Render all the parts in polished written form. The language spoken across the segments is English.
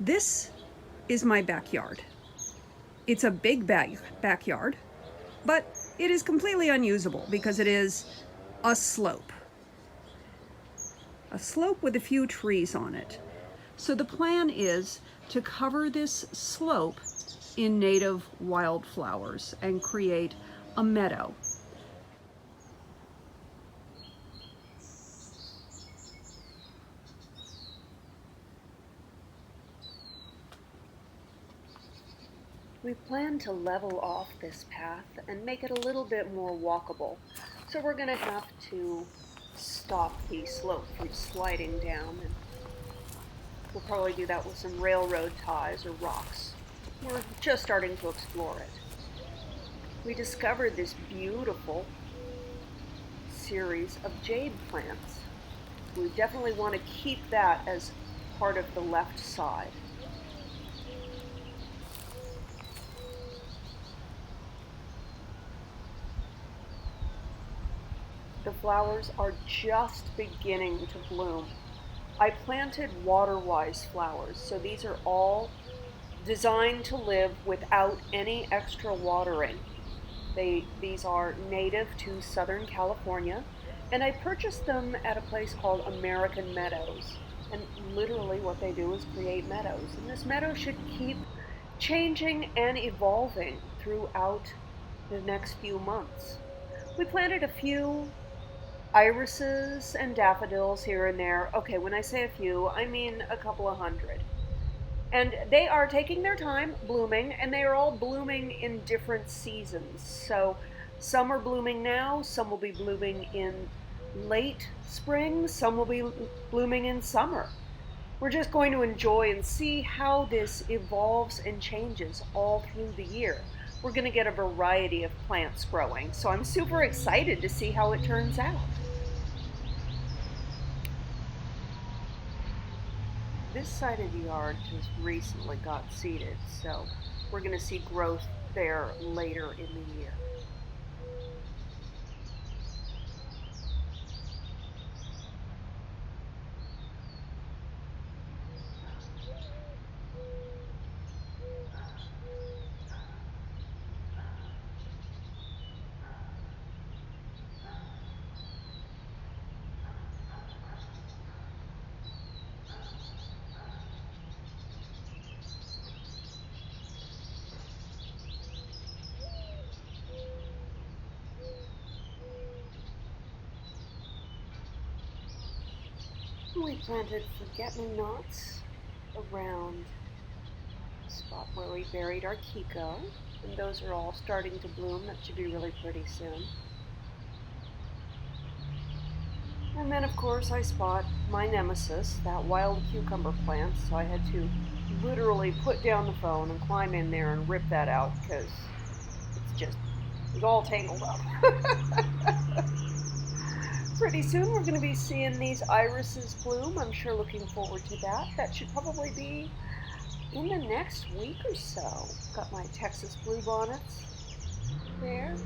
This is my backyard. It's a big backyard, but it is completely unusable because it is a slope. A slope with a few trees on it. So the plan is to cover this slope in native wildflowers and create a meadow. We plan to level off this path and make it a little bit more walkable. So we're going to have to stop the slope from sliding down, and we'll probably do that with some railroad ties or rocks. We're just starting to explore it. We discovered this beautiful series of jade plants. We definitely want to keep that as part of the left side. The flowers are just beginning to bloom. I planted waterwise flowers, so these are all designed to live without any extra watering. These are native to Southern California, and I purchased them at a place called American Meadows. And literally what they do is create meadows. And this meadow should keep changing and evolving throughout the next few months. We planted a few irises and daffodils here and there. Okay, when I say a few, I mean a couple of hundred. And they are taking their time blooming, and they are all blooming in different seasons. So some are blooming now, some will be blooming in late spring, some will be blooming in summer. We're just going to enjoy and see how this evolves and changes all through the year. We're going to get a variety of plants growing, so I'm super excited to see how it turns out. This side of the yard just recently got seeded, so we're going to see growth there later in the year. We planted forget-me-nots around the spot where we buried our Kiko, and those are all starting to bloom. That should be really pretty soon. And then, of course, I spot my nemesis, that wild cucumber plant, so I had to literally put down the phone and climb in there and rip that out because it's all tangled up. Pretty soon we're going to be seeing these irises bloom. I'm sure looking forward to that. That should probably be in the next week or so. Got my Texas bluebonnets there.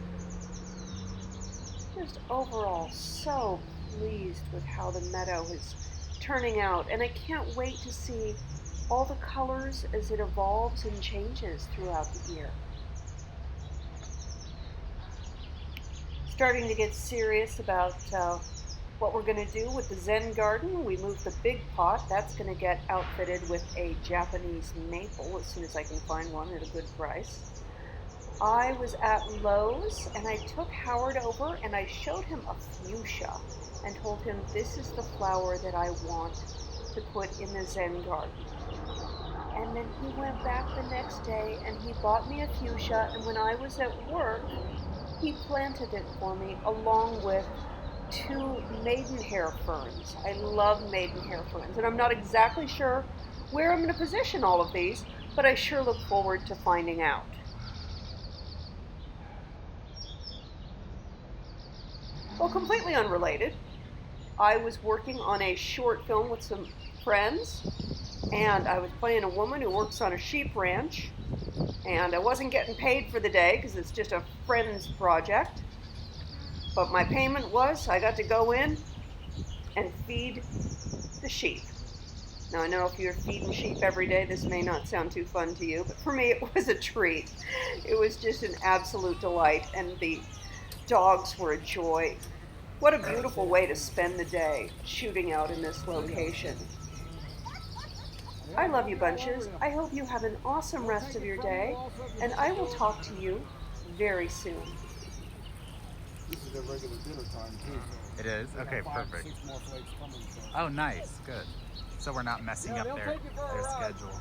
Just overall so pleased with how the meadow is turning out, and I can't wait to see all the colors as it evolves and changes throughout the year. Starting to get serious about what we're going to do with the Zen garden. We moved the big pot. That's going to get outfitted with a Japanese maple as soon as I can find one at a good price. I was at Lowe's and I took Howard over and I showed him a fuchsia and told him this is the flower that I want to put in the Zen garden. And then he went back the next day and he bought me a fuchsia, and when I was at work, he planted it for me along with 2 maidenhair ferns. I love maidenhair ferns, and I'm not exactly sure where I'm going to position all of these, but I sure look forward to finding out. Well, completely unrelated, I was working on a short film with some friends, and I was playing a woman who works on a sheep ranch, and I wasn't getting paid for the day because it's just a friend's project. But my payment was I got to go in and feed the sheep. Now, I know if you're feeding sheep every day, this may not sound too fun to you, but for me, it was a treat. It was just an absolute delight, and the dogs were a joy. What a beautiful way to spend the day, shooting out in this location. I love you, bunches. I hope you have an awesome rest of your day, and I will talk to you very soon. This is their regular dinner time too. So It is? Okay, perfect. 6 more flakes coming. So. Oh, nice. Good. So we're not messing up their schedule.